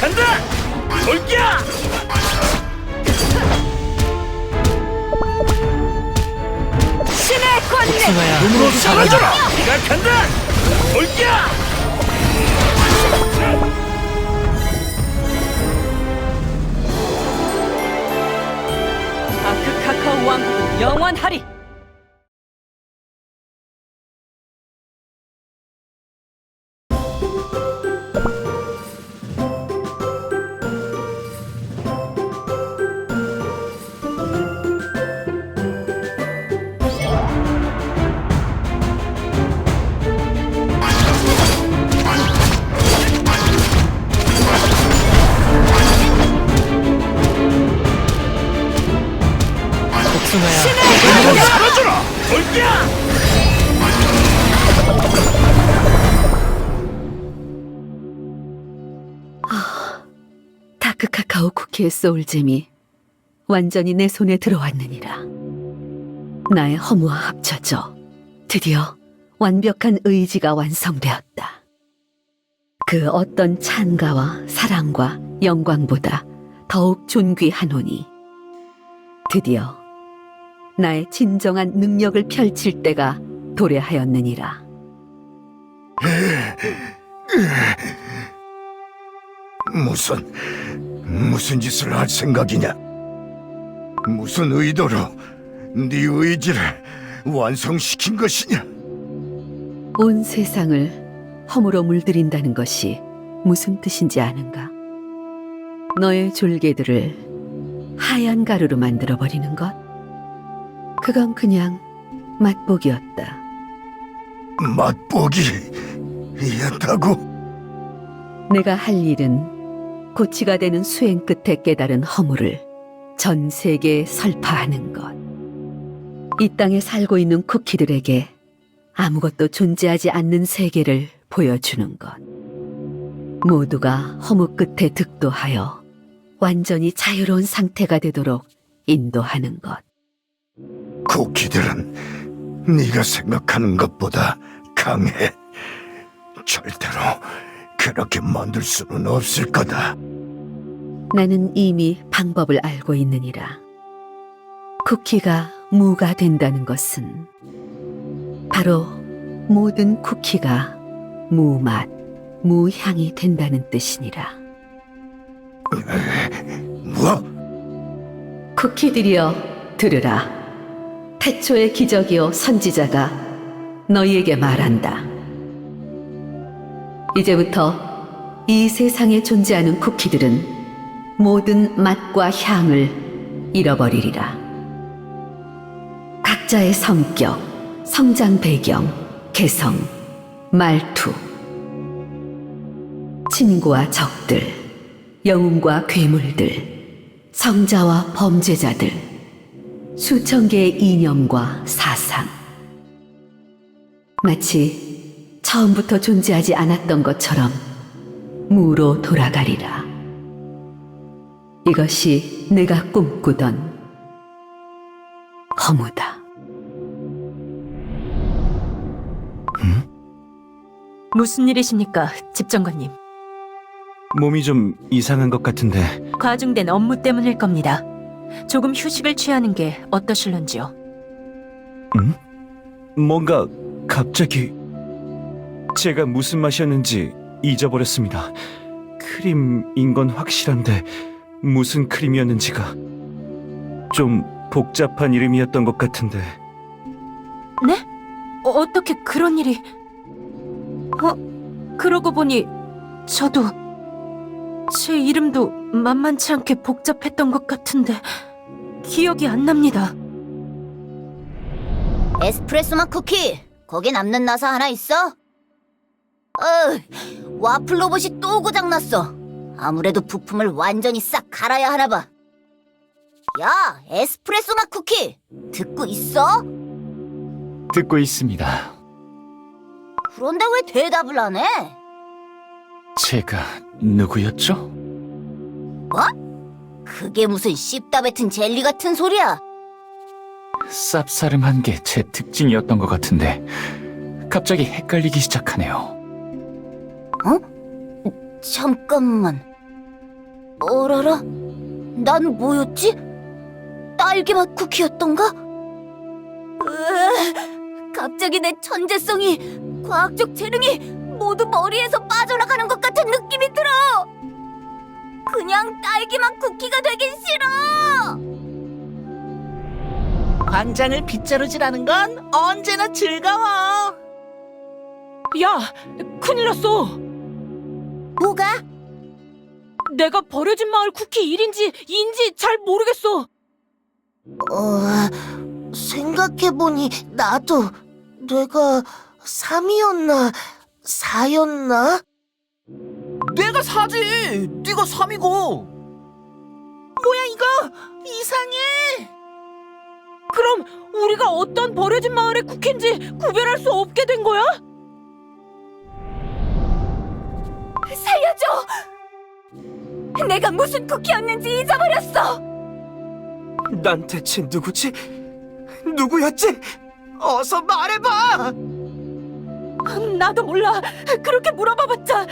시작한다! 돌기야! 신의 권능! 복숭아야, 눈으로 사라져라! 시작한다! 돌기야! 아크 카카오 왕국은 영원하리! 복숭아야, 눈으로 사라져라! 돌기야! 다크 카카오 쿠키의 소울잼이 완전히 내 손에 들어왔느니라. 나의 허무와 합쳐져 드디어 완벽한 의지가 완성되었다. 그 어떤 찬가와 사랑과 영광보다 더욱 존귀하노니 드디어 나의 진정한 능력을 펼칠 때가 도래하였느니라. 무슨 짓을 할 생각이냐? 무슨 의도로 네 의지를 완성시킨 것이냐? 온 세상을 허물로 물들인다는 것이 무슨 뜻인지 아는가? 너의 졸개들을 하얀 가루로 만들어버리는 것? 그건 그냥 맛보기였다. 맛보기였다고? 내가 할 일은 고치가 되는 수행 끝에 깨달은 허물을 전 세계에 설파하는 것. 이 땅에 살고 있는 쿠키들에게 아무것도 존재하지 않는 세계를 보여주는 것. 모두가 허무 끝에 득도하여 완전히 자유로운 상태가 되도록 인도하는 것. 쿠키들은 네가 생각하는 것보다 강해. 절대로 그렇게 만들 수는 없을 거다. 나는 이미 방법을 알고 있느니라. 쿠키가 무가 된다는 것은 바로 모든 쿠키가 무맛, 무향이 된다는 뜻이니라. 뭐? 쿠키들이여 들으라. 태초의 기적이요 선지자가 너희에게 말한다. 이제부터 이 세상에 존재하는 쿠키들은 모든 맛과 향을 잃어버리리라. 각자의 성격, 성장 배경, 개성, 말투, 친구와 적들, 영웅과 괴물들, 성자와 범죄자들, 수천 개의 이념과 사상, 마치 처음부터 존재하지 않았던 것처럼 무로 돌아가리라. 이것이 내가 꿈꾸던 허무다. 무슨 일이십니까, 집정관님? 몸이 좀 이상한 것 같은데. 과중된 업무 때문일 겁니다. 조금 휴식을 취하는 게 어떠실런지요? 뭔가 갑자기 제가 무슨 맛이었는지 잊어버렸습니다. 크림인 건 확실한데 무슨 크림이었는지가 좀 복잡한 이름이었던 것 같은데. 네? 어떻게 그런 일이... 그러고 보니 저도 제 이름도 만만치 않게 복잡했던 것 같은데 기억이 안 납니다. 에스프레소 맛 쿠키, 거기 남는 나사 하나 있어? 와플 로봇이 또 고장났어. 아무래도 부품을 완전히 싹 갈아야 하나 봐. 야, 에스프레소 맛 쿠키, 듣고 있어? 듣고 있습니다. 그런데 왜 대답을 안 해? 제가 누구였죠? 뭐? 그게 무슨 씹다 뱉은 젤리 같은 소리야? 쌉싸름한 게 제 특징이었던 것 같은데 갑자기 헷갈리기 시작하네요. 잠깐만. 어라라? 난 뭐였지? 딸기맛 쿠키였던가? 갑자기 내 천재성이, 과학적 재능이 모두 머리에서 빠져나가는 것 같은 느낌이 들어! 그냥 딸기맛 쿠키가 되긴 싫어! 광장을 빗자루질하는 건 언제나 즐거워. 야, 큰일 났어. 뭐가? 내가 버려진 마을 쿠키 1인지 2인지 잘 모르겠어. 생각해보니 나도 내가 3이었나 4였나? 내가 4지. 네가 3이고. 뭐야 이거? 이상해. 그럼 우리가 어떤 버려진 마을의 쿠키인지 구별할 수 없게 된 거야? 살려줘! 내가 무슨 쿠키였는지 잊어버렸어! 난 대체 누구지? 누구였지? 어서 말해봐! 나도 몰라. 그렇게 물어봐봤자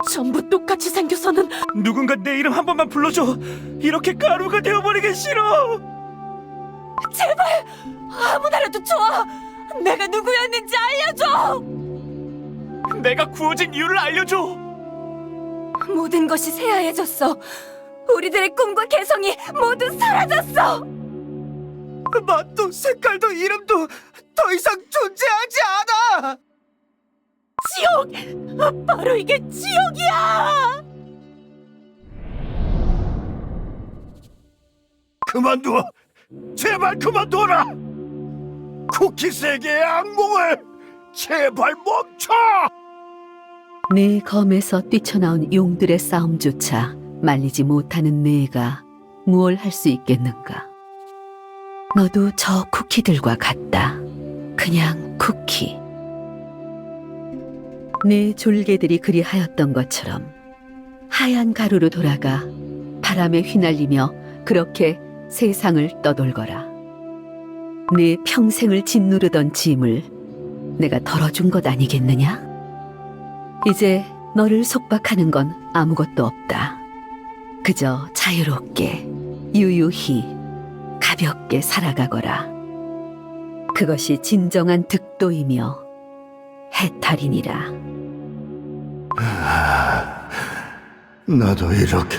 전부 똑같이 생겨서는. 누군가 내 이름 한 번만 불러줘. 이렇게 가루가 되어버리기 싫어. 제발 아무나라도 좋아. 내가 누구였는지 알려줘. 내가 구워진 이유를 알려줘. 모든 것이 새하얘졌어. 우리들의 꿈과 개성이 모두 사라졌어. 맛도 색깔도 이름도 더 이상 존재하지 않아. 지옥! 바로 이게 지옥이야! 그만둬! 제발 그만둬라! 쿠키 세계의 악몽을 제발 멈춰! 내 검에서 뛰쳐나온 용들의 싸움조차 말리지 못하는 내가 무얼 할 수 있겠는가? 너도 저 쿠키들과 같다. 그냥 쿠키. 내 졸개들이 그리하였던 것처럼 하얀 가루로 돌아가 바람에 휘날리며 그렇게 세상을 떠돌거라. 내 평생을 짓누르던 짐을 내가 덜어준 것 아니겠느냐? 이제 너를 속박하는 건 아무것도 없다. 그저 자유롭게, 유유히, 가볍게 살아가거라. 그것이 진정한 득도이며 해탈이니라. 나도 이렇게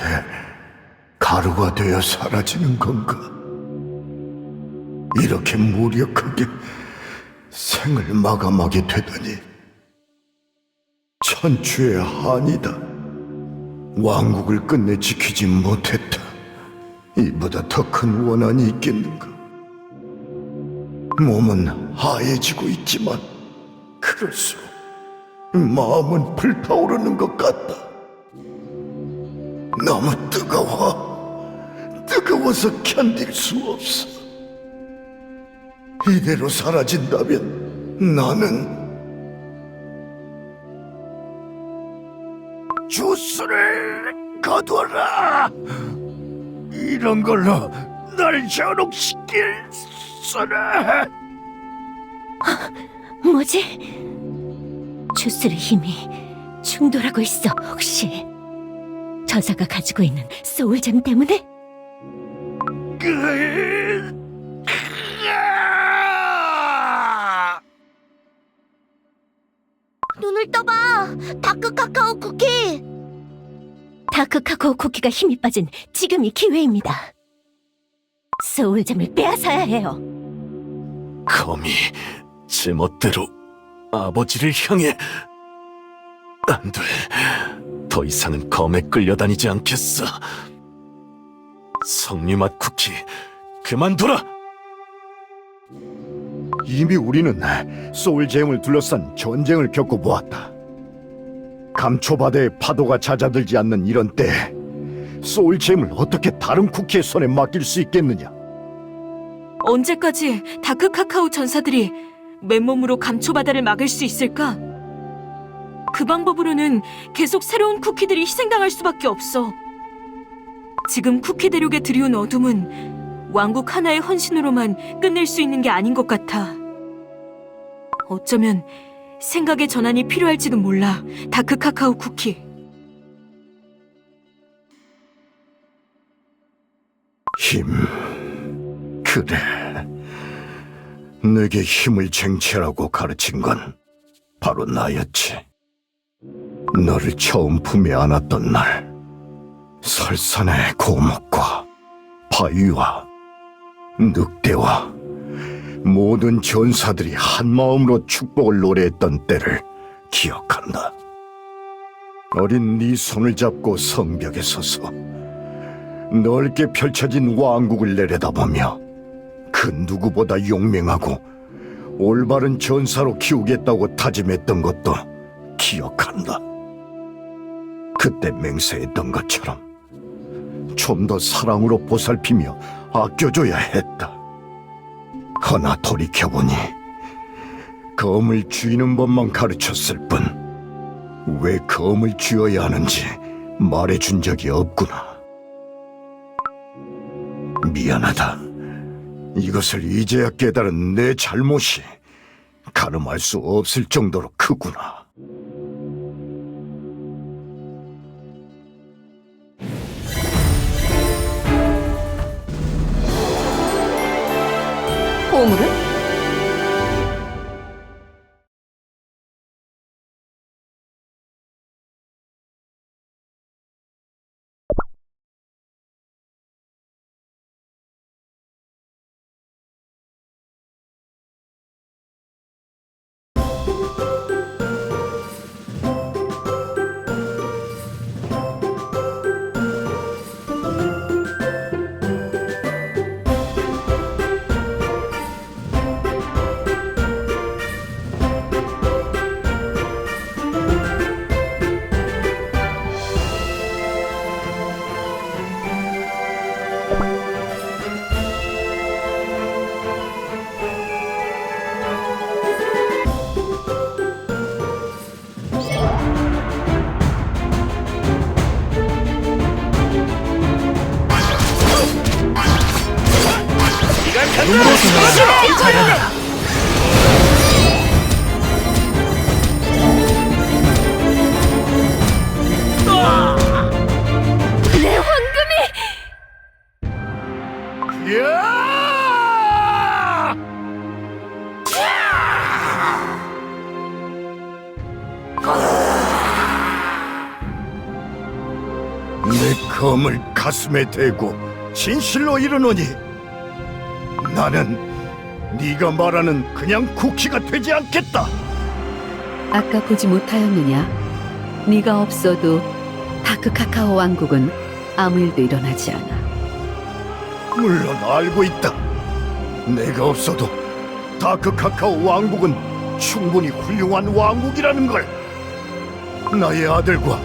가루가 되어 사라지는 건가? 이렇게 무력하게 생을 마감하게 되다니. 천추의 한이다. 왕국을 끝내 지키지 못했다. 이보다 더 큰 원한이 있겠는가? 몸은 하얘지고 있지만 그럴수록 마음은 불타오르는 것 같다. 너무 뜨거워서 견딜 수 없어. 이대로 사라진다면 나는 주스를 거둬라. 이런 걸로 날 현혹시킬 수는. 뭐지? 주스의 힘이 충돌하고 있어. 혹시 저자가 가지고 있는 소울잼 때문에? 눈을 떠봐. 다크 카카오 쿠키. 다크 카카오 쿠키가 힘이 빠진 지금이 기회입니다. 소울잼을 빼앗아야 해요. 검이 제멋대로 아버지를 향해. 안 돼. 더 이상은 검에 끌려다니지 않겠어. 석류맛 쿠키, 그만둬라! 이미 우리는 소울잼을 둘러싼 전쟁을 겪어보았다. 감초바다의 파도가 잦아들지 않는 이런 때 소울잼을 어떻게 다른 쿠키의 손에 맡길 수 있겠느냐? 언제까지 다크 카카오 전사들이 맨몸으로 감초바다를 막을 수 있을까? 그 방법으로는 계속 새로운 쿠키들이 희생당할 수밖에 없어. 지금 쿠키 대륙에 들이온 어둠은 왕국 하나의 헌신으로만 끝낼 수 있는 게 아닌 것 같아. 어쩌면 생각의 전환이 필요할지도 몰라, 다크 카카오 쿠키. 힘. 그래. 내게 힘을 쟁취하라고 가르친 건 바로 나였지. 너를 처음 품에 안았던 날, 설산의 고목과 바위와 늑대와 모든 전사들이 한마음으로 축복을 노래했던 때를 기억한다. 어린 네 손을 잡고 성벽에 서서 넓게 펼쳐진 왕국을 내려다보며 그 누구보다 용맹하고 올바른 전사로 키우겠다고 다짐했던 것도 기억한다. 그때 맹세했던 것처럼 좀 더 사랑으로 보살피며 아껴줘야 했다. 허나 돌이켜보니 검을 쥐는 법만 가르쳤을 뿐 왜 검을 쥐어야 하는지 말해준 적이 없구나. 미안하다. 이것을 이제야 깨달은 내 잘못이 가늠할 수 없을 정도로 크구나. 보물은? 내 황금이! 내 검을 가슴에 대고 진실로 이르노니 나는 네가 말하는 그냥 쿠키가 되지 않겠다. 아까 보지 못하였느냐? 네가 없어도 다크 카카오 왕국은 아무 일도 일어나지 않아. 물론 알고 있다. 내가 없어도 다크 카카오 왕국은 충분히 훌륭한 왕국이라는 걸. 나의 아들과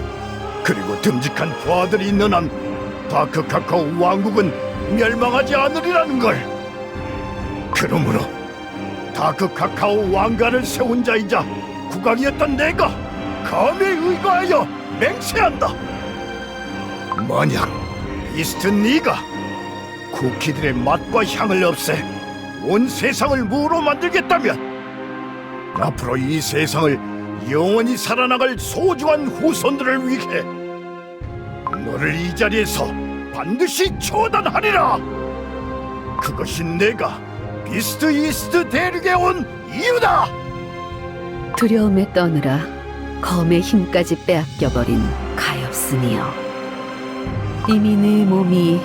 그리고 듬직한 부하들이 있는 한 다크 카카오 왕국은 멸망하지 않으리라는 걸. 그러므로 다크 카카오 왕가를 세운 자이자 국왕이었던 내가 감히 의거하여 맹세한다. 만약 비스트 네가 쿠키들의 맛과 향을 없애 온 세상을 무로 만들겠다면 앞으로 이 세상을 영원히 살아나갈 소중한 후손들을 위해 너를 이 자리에서 반드시 처단하리라. 그것이 내가 비스트 이스트 대륙에 온 이유다. 두려움에 떠느라 검의 힘까지 빼앗겨버린 가엾으니여. 이미 내 몸이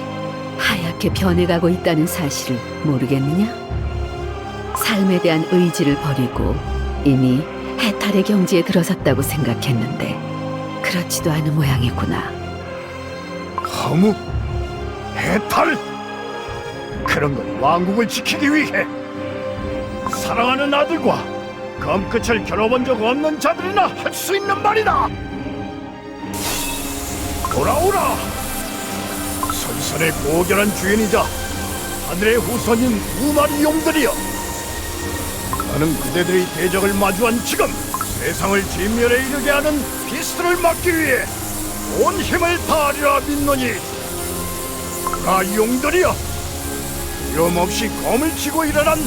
하얗게 변해가고 있다는 사실을 모르겠느냐? 삶에 대한 의지를 버리고 이미 해탈의 경지에 들어섰다고 생각했는데 그렇지도 않은 모양이구나. 허무? 해탈? 그런 건 왕국을 지키기 위해 사랑하는 아들과 검끝을 겨뤄본 적 없는 자들이나 할 수 있는 말이다. 돌아오라. 선선의 고결한 주인이자 하늘의 후손인 두 마리 용들이여. 나는 그대들의 대적을 마주한 지금 세상을 진멸에 이르게 하는 비스트를 막기 위해 온 힘을 다하리라 믿노니. 나 용들이여, 두려움없이 검을 쥐고 일어난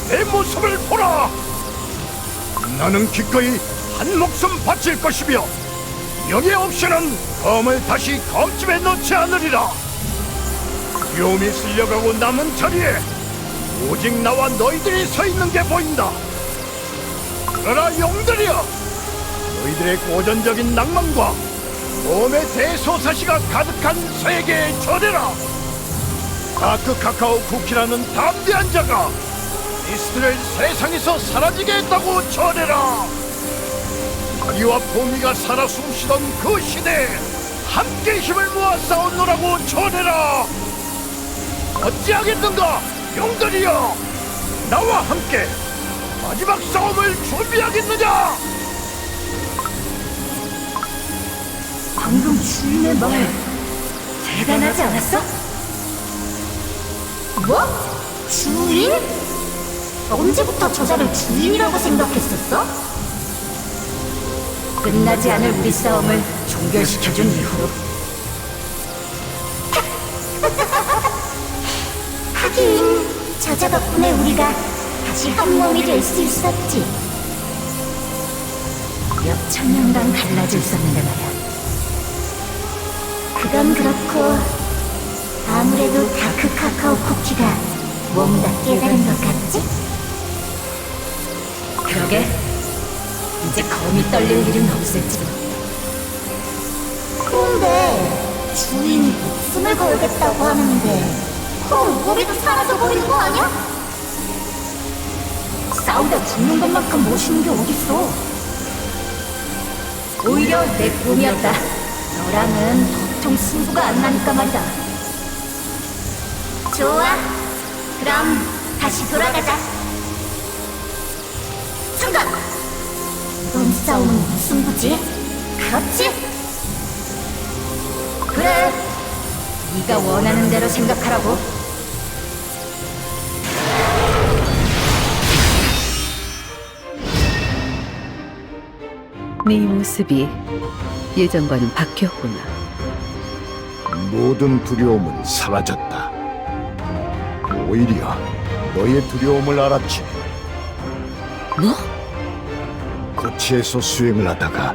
내 모습을 보라. 나는 기꺼이 한 목숨 바칠 것이며 여기에 없이는 검을 다시 검집에 넣지 않으리라. 두려움이 쓸려가고 남은 자리에 오직 나와 너희들이 서 있는 게 보인다. 그러나 용들이여, 너희들의 고전적인 낭만과 몸의 대소사시가 가득한 세계에 전해라. 다크 카카오 쿠키라는 담대한 자가 이스트를 세상에서 사라지게 했다고 전해라. 다리와 포미가 살아 숨쉬던 그 시대에 함께 힘을 모아 싸웠노라고 전해라. 어찌하겠는가, 용들이여. 나와 함께 마지막 싸움을 준비하겠느냐. 방금 주인의 말 대단하지 않았어? 뭐? 주인? 언제부터 저자를 주인이라고 생각했었어? 끝나지 않을 우리 싸움을 종결시켜준 이후로. 하긴 저자 덕분에 우리가 다시 한 몸이 될 수 있었지. 몇 천 년간 갈라져 있었는데 말이야. 그건 그렇고 아무래도 다크 카카오 쿠키가 뭔가 깨달은 것 같지? 그러게, 이제 검이 떨릴 일은 없을지도. 그런데 주인이 목숨을 걸겠다고 하는데 그럼 우리도 사라져버리는 거 아니야? 싸우다 죽는 것만큼 멋있는 게 어딨어. 오히려 내 꿈이었다. 너랑은 도통 승부가 안 나니까 말이다. 좋아, 그럼 다시 돌아가자. 잠깐! 이번 싸움은 무슨 부지? 그렇지? 그래, 네가 원하는 대로 생각하라고. 네 모습이 예전과는 바뀌었구나. 모든 두려움은 사라졌다. 오히려 너의 두려움을 알았지. 뭐? 거치에서 수행을 하다가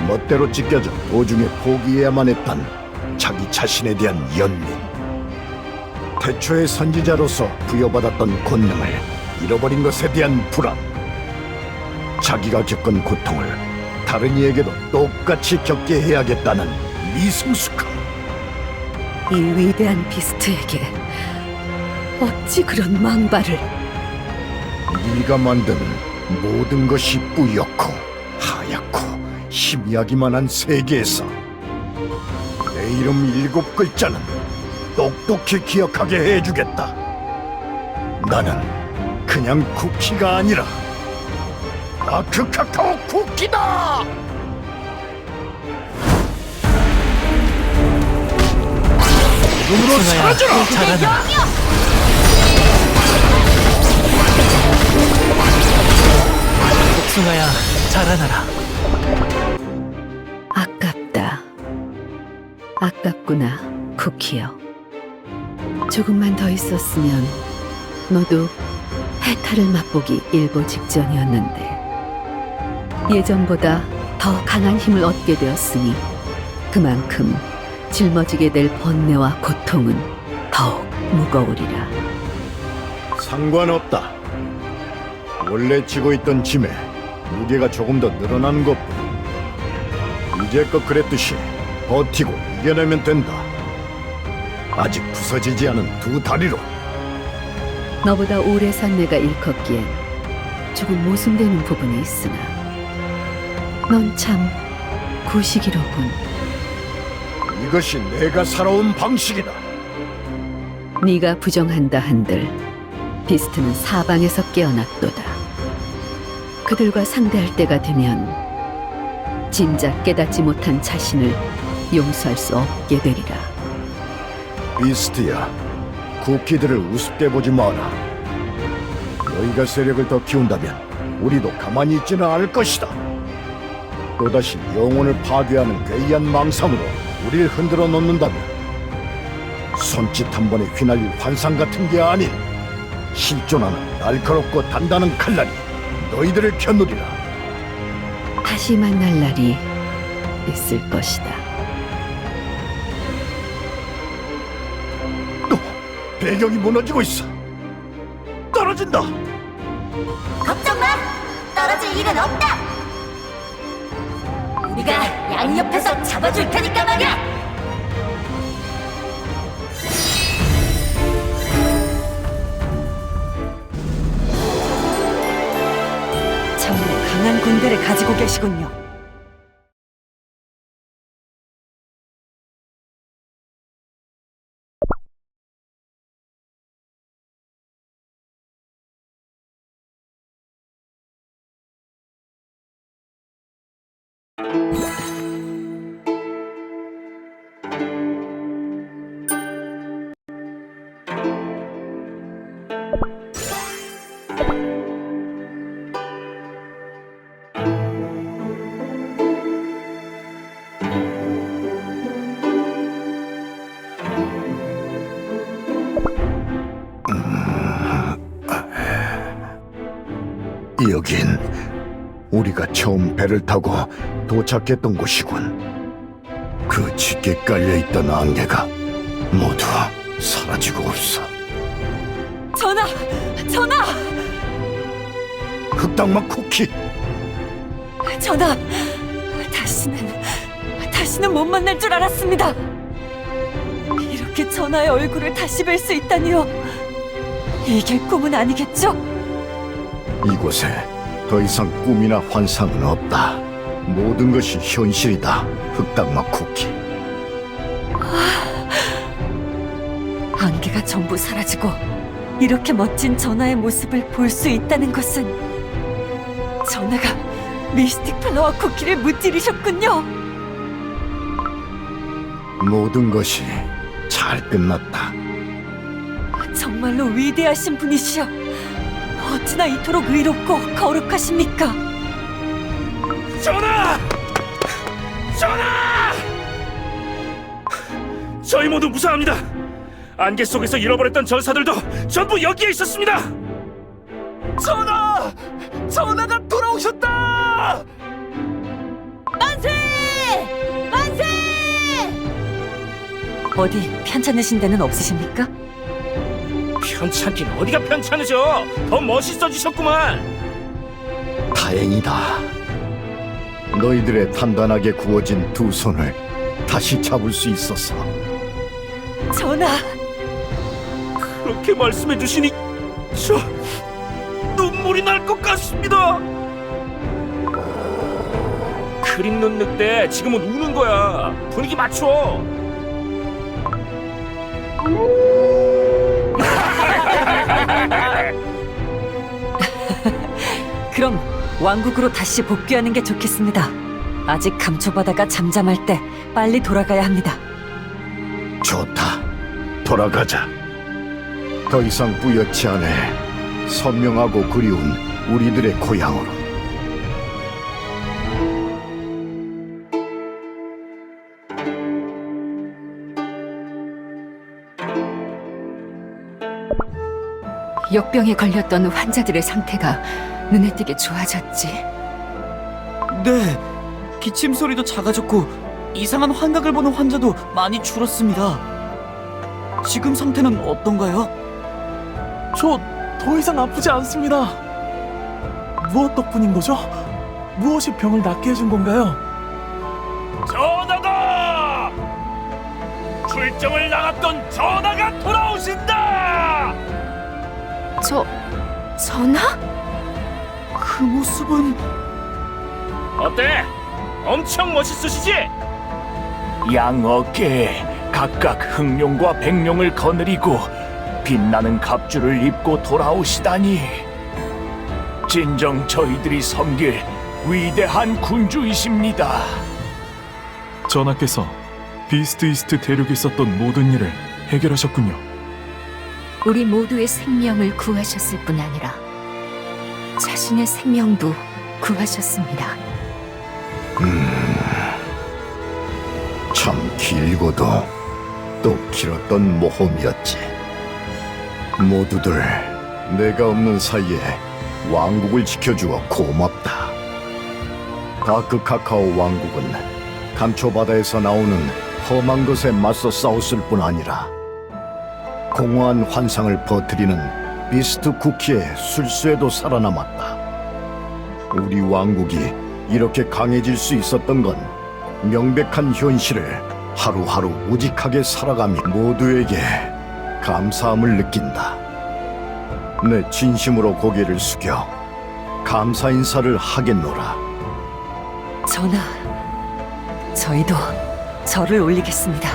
멋대로 찢겨져 도중에 포기해야만 했던 자기 자신에 대한 연민. 태초의 선지자로서 부여받았던 권능을 잃어버린 것에 대한 불안. 자기가 겪은 고통을 다른 이에게도 똑같이 겪게 해야겠다는 미성숙함. 이 위대한 비스트에게 어찌 그런 망발을. 네가 만든 모든 것이 뿌옇고 하얗고 희미하기만 한 세계에서 내 이름 7글자는 똑똑히 기억하게 해주겠다. 나는 그냥 쿠키가 아니라 다크 카카오 쿠키다! 눈으로 사라져라! 복숭아야, 자라나라. 아깝다. 아깝구나, 쿠키여. 조금만 더 있었으면 너도 해탈을 맛보기 일보 직전이었는데 예전보다 더 강한 힘을 얻게 되었으니 그만큼 짊어지게 될 번뇌와 고통은 더욱 무거우리라. 상관없다. 원래 지고 있던 짐에 무게가 조금 더 늘어난 것뿐. 이제껏 그랬듯이 버티고 이겨내면 된다. 아직 부서지지 않은 두 다리로. 너보다 오래 산 내가 일컫기엔 조금 모순되는 부분이 있으나 넌 참 구식이로군. 이것이 내가 살아온 방식이다. 네가 부정한다 한들 비스트는 사방에서 깨어났도다. 그들과 상대할 때가 되면 짐작 깨닫지 못한 자신을 용서할 수 없게 되리라. 비스트야, 쿠키들을 우습게 보지 마라. 너희가 세력을 더 키운다면 우리도 가만히 있지는 않을 것이다. 또다시 영혼을 파괴하는 괴이한 망상으로 우리를 흔들어 놓는다면 손짓 한 번에 휘날릴 환상 같은 게 아닌 실존하는 날카롭고 단단한 칼날이 너희들을 겨누리라. 다시 만날 날이 있을 것이다. 배경이 무너지고 있어. 떨어진다. 걱정 마! 떨어질 일은 없다! 우리가 양옆에서 잡아줄 테니까 말이야! 정말 강한 군대를 가지고 계시군요. 여긴 우리가 처음 배를 타고 도착했던 곳이군. 그 짙게 깔려있던 안개가 모두 사라지고 없어. 전하! 전하! 흑당막 쿠키! 전하! 다시는 못 만날 줄 알았습니다. 이렇게 전하의 얼굴을 다시 뵐 수 있다니요. 이게 꿈은 아니겠죠? 이곳에 더 이상 꿈이나 환상은 없다. 모든 것이 현실이다. 흑당막 쿠키. 안개가 전부 사라지고 이렇게 멋진 전하의 모습을 볼 수 있다는 것은 전하가 미스틱 플라워 쿠키를 무찌르셨군요. 모든 것이 잘 끝났다. 정말로 위대하신 분이시여. 어찌나 이토록 의롭고 거룩하십니까? 전하! 전하! 저희 모두 무사합니다. 안개 속에서 잃어버렸던 전사들도 전부 여기에 있었습니다. 전하! 전하가 돌아오셨다! 만세! 만세! 어디 편찮으신 데는 없으십니까? 편찮긴 어디가 편찮으셔. 더 멋있어지셨구만. 다행이다. 너희들의 단단하게 구워진 두 손을 다시 잡을 수 있었어. 전하! 그렇게 말씀해 주시니 저 눈물이 날 것 같습니다. 그림 눈 늑대 지금은 우는 거야. 분위기 맞춰. 그럼 왕국으로 다시 복귀하는 게 좋겠습니다. 아직 감초바다가 잠잠할 때 빨리 돌아가야 합니다. 좋다. 돌아가자. 더 이상 뿌옇지 않을 선명하고 그리운 우리들의 고향으로. 역병에 걸렸던 환자들의 상태가 눈에 띄게 좋아졌지. 네, 기침 소리도 작아졌고 이상한 환각을 보는 환자도 많이 줄었습니다. 지금 상태는 어떤가요? 저 더 이상 아프지 않습니다. 무엇 덕분인 거죠? 무엇이 병을 낫게 해준 건가요? 전하다! 출정을 나갔던 전하가 돌아오신다! 전하? 그 모습은 어때? 엄청 멋있으시지? 양 어깨에 각각 흑룡과 백룡을 거느리고 빛나는 갑주를 입고 돌아오시다니. 진정 저희들이 섬길 위대한 군주이십니다. 전하께서 비스트 이스트 대륙에 있었던 모든 일을 해결하셨군요. 우리 모두의 생명을 구하셨을 뿐 아니라 자신의 생명도 구하셨습니다. 참 길고도 또 길었던 모험이었지. 모두들 내가 없는 사이에 왕국을 지켜주어 고맙다. 다크 카카오 왕국은 감초바다에서 나오는 험한 것에 맞서 싸웠을 뿐 아니라 공허한 환상을 퍼뜨리는 비스트 쿠키의 술수에도 살아남았다. 우리 왕국이 이렇게 강해질 수 있었던 건 명백한 현실을 하루하루 우직하게 살아가며 모두에게 감사함을 느낀다. 내 진심으로 고개를 숙여 감사 인사를 하겠노라. 전하, 저희도 절을 올리겠습니다.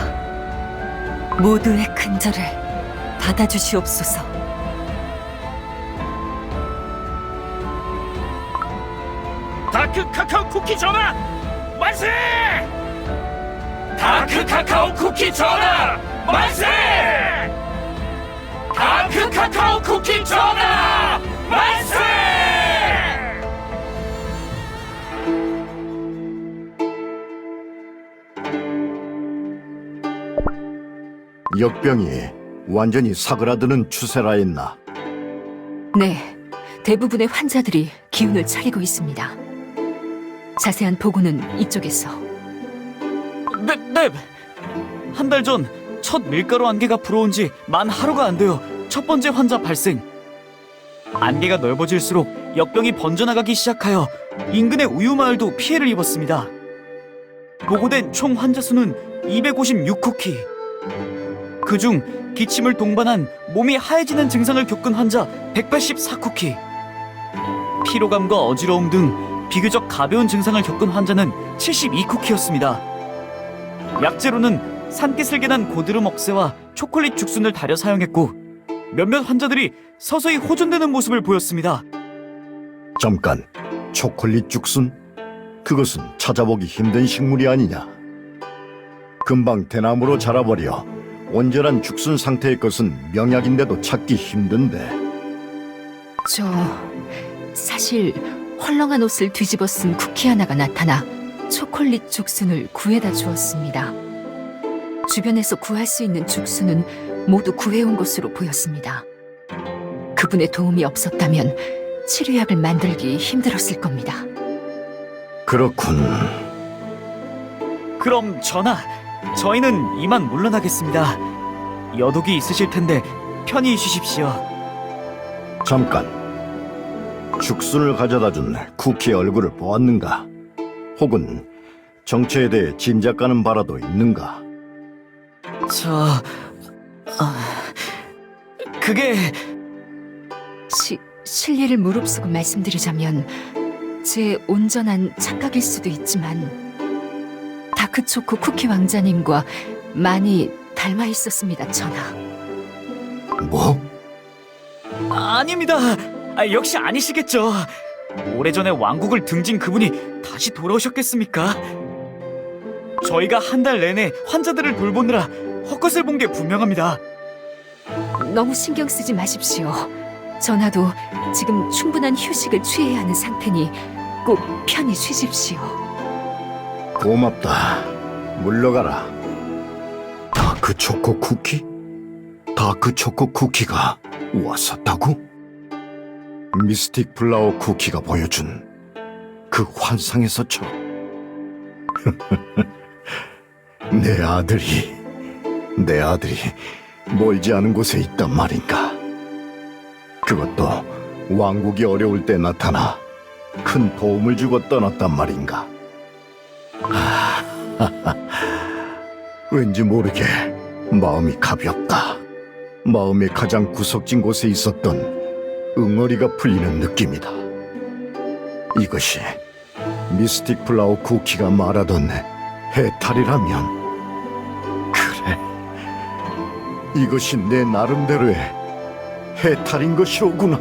모두의 큰절을 받아주시옵소서. 다크 카카오 쿠키 전화 만세! 다크 카카오 쿠키 전화 만세! 다크 카카오 쿠키 전화 만세! 역병이 완전히 사그라드는 추세라 했나. 네, 대부분의 환자들이 기운을 차리고 있습니다. 자세한 보고는 이쪽에서. 네. 한 달 전 첫 밀가루 안개가 불어온 지 만 하루가 안 되어 첫 번째 환자 발생. 안개가 넓어질수록 역병이 번져나가기 시작하여 인근의 우유마을도 피해를 입었습니다. 보고된 총 환자 수는 256쿠키. 그중 기침을 동반한 몸이 하얘지는 증상을 겪은 환자 184쿠키. 피로감과 어지러움 등 비교적 가벼운 증상을 겪은 환자는 72쿠키였습니다. 약재로는 산기슭에 난 고드름 억새와 초콜릿 죽순을 달여 사용했고 몇몇 환자들이 서서히 호전되는 모습을 보였습니다. 잠깐, 초콜릿 죽순? 그것은 찾아보기 힘든 식물이 아니냐. 금방 대나무로 자라버려 온전한 죽순 상태의 것은 명약인데도 찾기 힘든데. 사실 헐렁한 옷을 뒤집어 쓴 쿠키 하나가 나타나 초콜릿 죽순을 구해다 주었습니다. 주변에서 구할 수 있는 죽순은 모두 구해온 것으로 보였습니다. 그분의 도움이 없었다면 치료약을 만들기 힘들었을 겁니다. 그렇군. 그럼 전하, 저희는 이만 물러나겠습니다. 여독이 있으실 텐데 편히 쉬십시오. 잠깐. 죽순을 가져다준 쿠키의 얼굴을 보았는가? 혹은 정체에 대해 짐작가는 바라도 있는가? 그게 실례를 무릅쓰고 말씀드리자면 제 온전한 착각일 수도 있지만 다크초코 쿠키 왕자님과 많이 닮아 있었습니다, 전하. 뭐? 아닙니다. 역시 아니시겠죠. 오래전에 왕국을 등진 그분이 다시 돌아오셨겠습니까? 저희가 한 달 내내 환자들을 돌보느라 헛것을 본 게 분명합니다. 너무 신경 쓰지 마십시오. 전하도 지금 충분한 휴식을 취해야 하는 상태니 꼭 편히 쉬십시오. 고맙다. 물러가라. 다크 초코 쿠키? 다크 초코 쿠키가 왔었다고? 미스틱 플라워 쿠키가 보여준 그 환상에서처럼. 내 아들이 멀지 않은 곳에 있단 말인가. 그것도 왕국이 어려울 때 나타나 큰 도움을 주고 떠났단 말인가. 왠지 모르게 마음이 가볍다. 마음의 가장 구석진 곳에 있었던 응어리가 풀리는 느낌이다. 이것이 미스틱 플라워 쿠키가 말하던 해탈이라면, 그래, 이것이 내 나름대로의 해탈인 것이로구나.